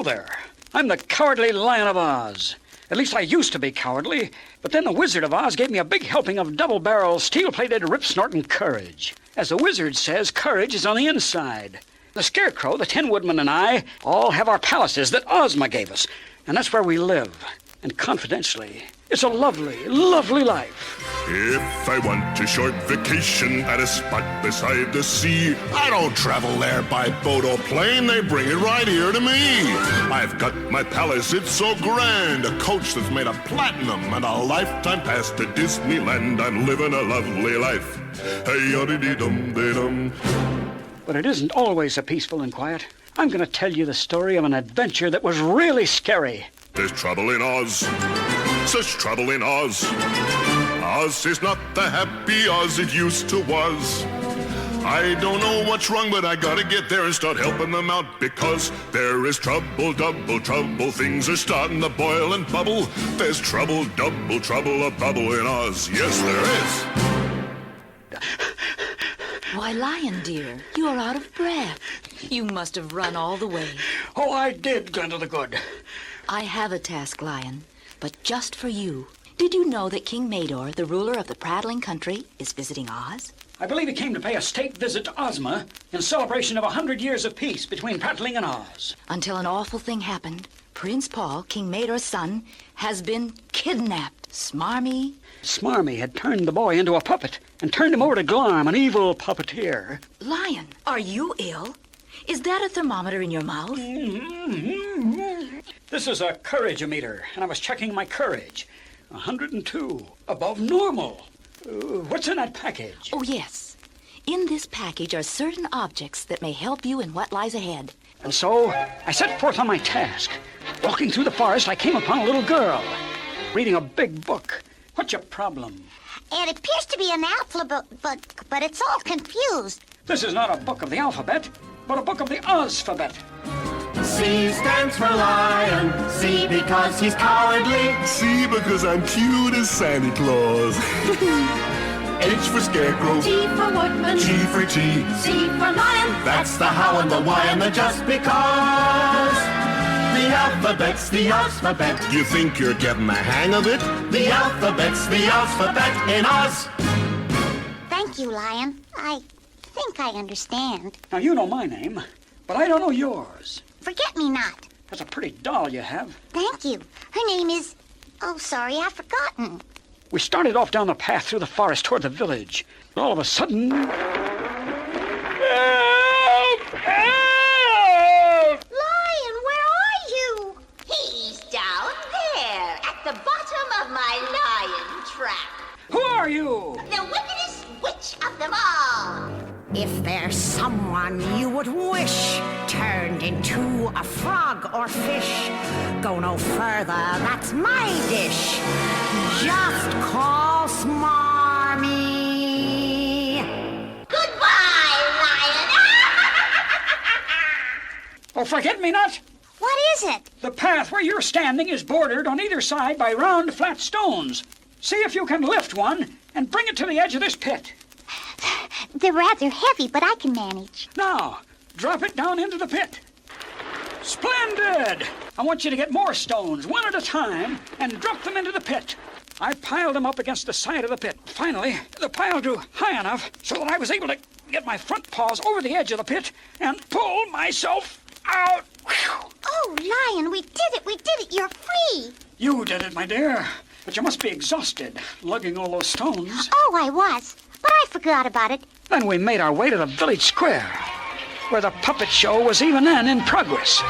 Hello there. I'm the Cowardly Lion of Oz. At least I used to be cowardly, but then the Wizard of Oz gave me a big helping of double-barrel, steel-plated, rip-snorting courage. As the wizard says, courage is on the inside. The Scarecrow, the Tin Woodman, and I all have our palaces that Ozma gave us, and that's where we live. And confidentially, it's a lovely, lovely life. If I want a short vacation at a spot beside the sea, I don't travel there by boat or plane, they bring it right here to me. I've got my palace, it's so grand, a coach that's made of platinum, and a lifetime pass to Disneyland. I'm living a lovely life. Hey-yaddy-dee-dum-dee-dum. But it isn't always so peaceful and quiet. I'm going to tell you the story of an adventure that was really scary. There's trouble in Oz, such trouble in Oz. Oz is not the happy Oz it used to was. I don't know what's wrong, but I gotta get there and start helping them out, because there is trouble, double trouble. Things are starting to boil and bubble. There's trouble, double trouble, a bubble in Oz. Yes, there is. Why, Lion dear, you are out of breath. You must have run all the way. Oh, I did, Glenda the Good. I have a task, Lion, but just for you. Did you know that King Mador, the ruler of the prattling country, is visiting Oz? I believe he came to pay a state visit to Ozma in celebration of 100 years of peace between Prattling and Oz. Until an awful thing happened. Prince Paul, King Mador's son, has been kidnapped. Smarmy. Smarmy had turned the boy into a puppet and turned him over to Glarm, an evil puppeteer. Lion, are you ill? Is that a thermometer in your mouth? This is a courage-o-meter, and I was checking my courage. 102, above normal. What's in that package? Oh, yes. In this package are certain objects that may help you in what lies ahead. And so, I set forth on my task. Walking through the forest, I came upon a little girl, reading a big book. What's your problem? It appears to be an alphabet, but it's all confused. This is not a book of the alphabet, but a book of the Ozphabet. C stands for lion, C because he's cowardly, C because I'm cute as Santa Claus. H for Scarecrow, T for woodman, G for G, C for lion. That's the how and the why and the just because. The alphabet's the alphabet. You think you're getting the hang of it? The alphabet's the alphabet in Oz. Thank you, Lion. I think I understand. Now, you know my name, but I don't know yours. Forget-me-not. That's a pretty doll you have. Thank you. Her name is... Oh, sorry, I've forgotten. We started off down the path through the forest toward the village. All of a sudden... Help! Help! Lion, where are you? He's down there at the bottom of my lion trap. Who are you? The wickedest witch of them all. If there's someone you would wish turned into a frog or fish, go no further, that's my dish. Just call Smarmy. Goodbye, lion. Oh, forget-me-not. What is it? The path where you're standing is bordered on either side by round, flat stones. See if you can lift one and bring it to the edge of this pit. They're rather heavy, but I can manage. Now, drop it down into the pit. Splendid! I want you to get more stones, one at a time, and drop them into the pit. I piled them up against the side of the pit. Finally, the pile grew high enough so that I was able to get my front paws over the edge of the pit and pull myself out. Whew. Oh, Lion, we did it, you're free. You did it, my dear. But you must be exhausted, lugging all those stones. Oh, I was, but I forgot about it. Then we made our way to the village square, where the puppet show was even then in progress.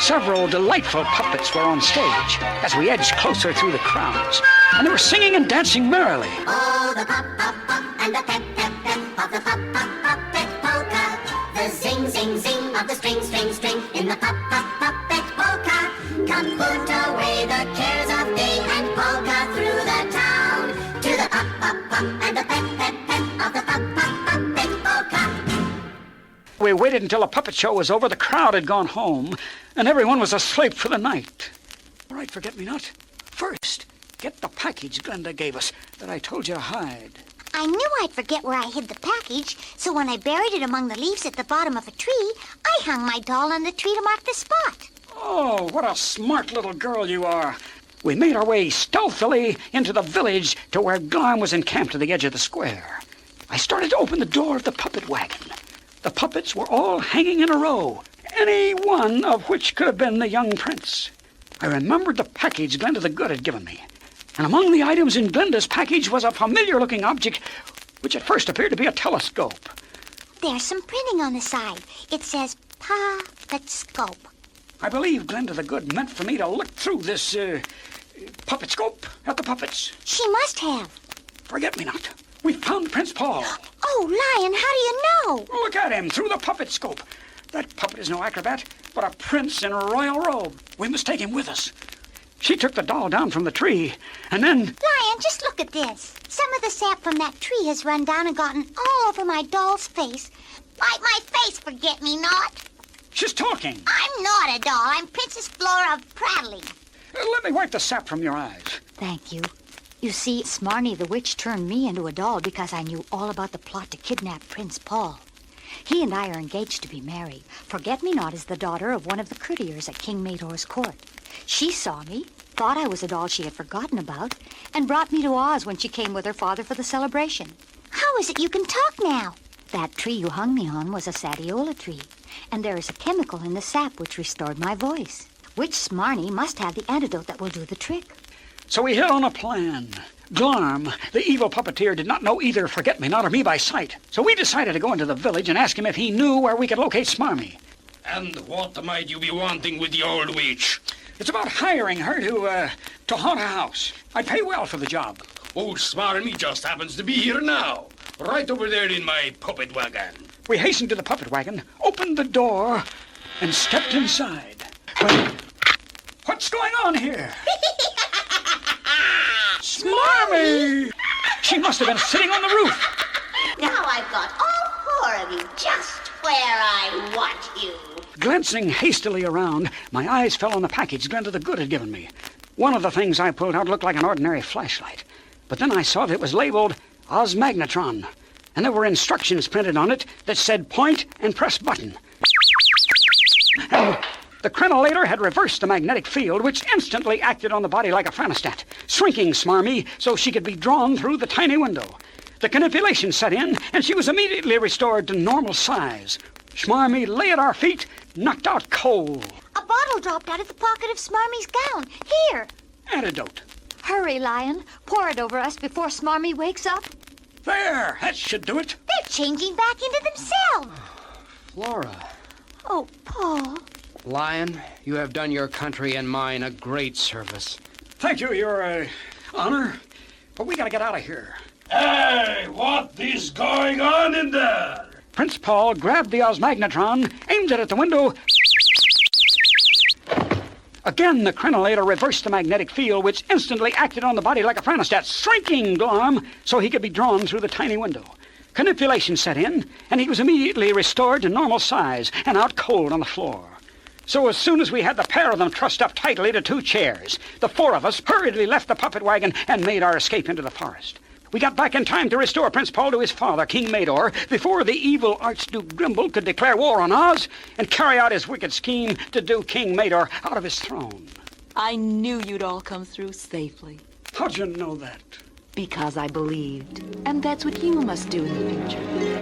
Several delightful puppets were on stage as we edged closer through the crowds, and they were singing and dancing merrily. Oh, the pop and the pep of the puppet polka. The zing zing of the string in the puppet polka. Come put away the cares of day and polka through the town to the pop and the pep of the puppet polka. We waited until the puppet show was over, the crowd had gone home, and everyone was asleep for the night. All right, forget-me-not. First, get the package Glenda gave us that I told you to hide. I knew I'd forget where I hid the package, so when I buried it among the leaves at the bottom of a tree, I hung my doll on the tree to mark the spot. Oh, what a smart little girl you are. We made our way stealthily into the village to where Glom was encamped at the edge of the square. I started to open the door of the puppet wagon. The puppets were all hanging in a row, any one of which could have been the young prince. I remembered the package Glenda the Good had given me. And among the items in Glenda's package was a familiar-looking object which at first appeared to be a telescope. There's some printing on the side. It says puppet scope. I believe Glenda the Good meant for me to look through this puppet scope at the puppets. She must have. Forget-me-not. We found Prince Paul. Oh, Lion, how do you know? Look at him through the puppet scope. That puppet is no acrobat, but a prince in a royal robe. We must take him with us. She took the doll down from the tree, and then... Lion, just look at this. Some of the sap from that tree has run down and gotten all over my doll's face. Wipe my face, forget-me-not. She's talking. I'm not a doll. I'm Princess Flora of Prattling. Let me wipe the sap from your eyes. Thank you. You see, Smarny the witch turned me into a doll because I knew all about the plot to kidnap Prince Paul. He and I are engaged to be married. Forget-me-not is the daughter of one of the courtiers at King Mador's court. She saw me, thought I was a doll she had forgotten about, and brought me to Oz when she came with her father for the celebration. How is it you can talk now? That tree you hung me on was a sadiola tree, and there is a chemical in the sap which restored my voice. Which Smarny must have the antidote that will do the trick. So we hit on a plan. Glarm, the evil puppeteer, did not know either Forget-me-not or me by sight. So we decided to go into the village and ask him if he knew where we could locate Smarmy. And what might you be wanting with the old witch? It's about hiring her to haunt a house. I'd pay well for the job. Old Smarmy just happens to be here now. Right over there in my puppet wagon. We hastened to the puppet wagon, opened the door, and stepped inside. Well, what's going on here? Smarmy! She must have been sitting on the roof. Now I've got all four of you just where I want you. Glancing hastily around, my eyes fell on the package Glenda the Good had given me. One of the things I pulled out looked like an ordinary flashlight. But then I saw that it was labeled Osmagnetron, and there were instructions printed on it that said point and press button. And the crenellator had reversed the magnetic field, which instantly acted on the body like a phanostat, shrinking Smarmy so she could be drawn through the tiny window. The manipulation set in, and she was immediately restored to normal size. Smarmy lay at our feet, knocked out cold. A bottle dropped out of the pocket of Smarmy's gown. Here. Antidote. Hurry, Lion. Pour it over us before Smarmy wakes up. There, that should do it. They're changing back into themselves. Flora. Oh, Paul. Lion, you have done your country and mine a great service. Thank you, Your Honor. But we gotta get out of here. Hey, what is going on in there? Prince Paul grabbed the Osmagnetron, aimed it at the window. Again, the crenellator reversed the magnetic field, which instantly acted on the body like a phanostat, shrinking Glom so he could be drawn through the tiny window. Manipulation set in, and he was immediately restored to normal size and out cold on the floor. So as soon as we had the pair of them trussed up tightly to two chairs, the four of us hurriedly left the puppet wagon and made our escape into the forest. We got back in time to restore Prince Paul to his father, King Mador, before the evil Archduke Grimble could declare war on Oz and carry out his wicked scheme to do King Mador out of his throne. I knew you'd all come through safely. How'd you know that? Because I believed. And that's what you must do in the future.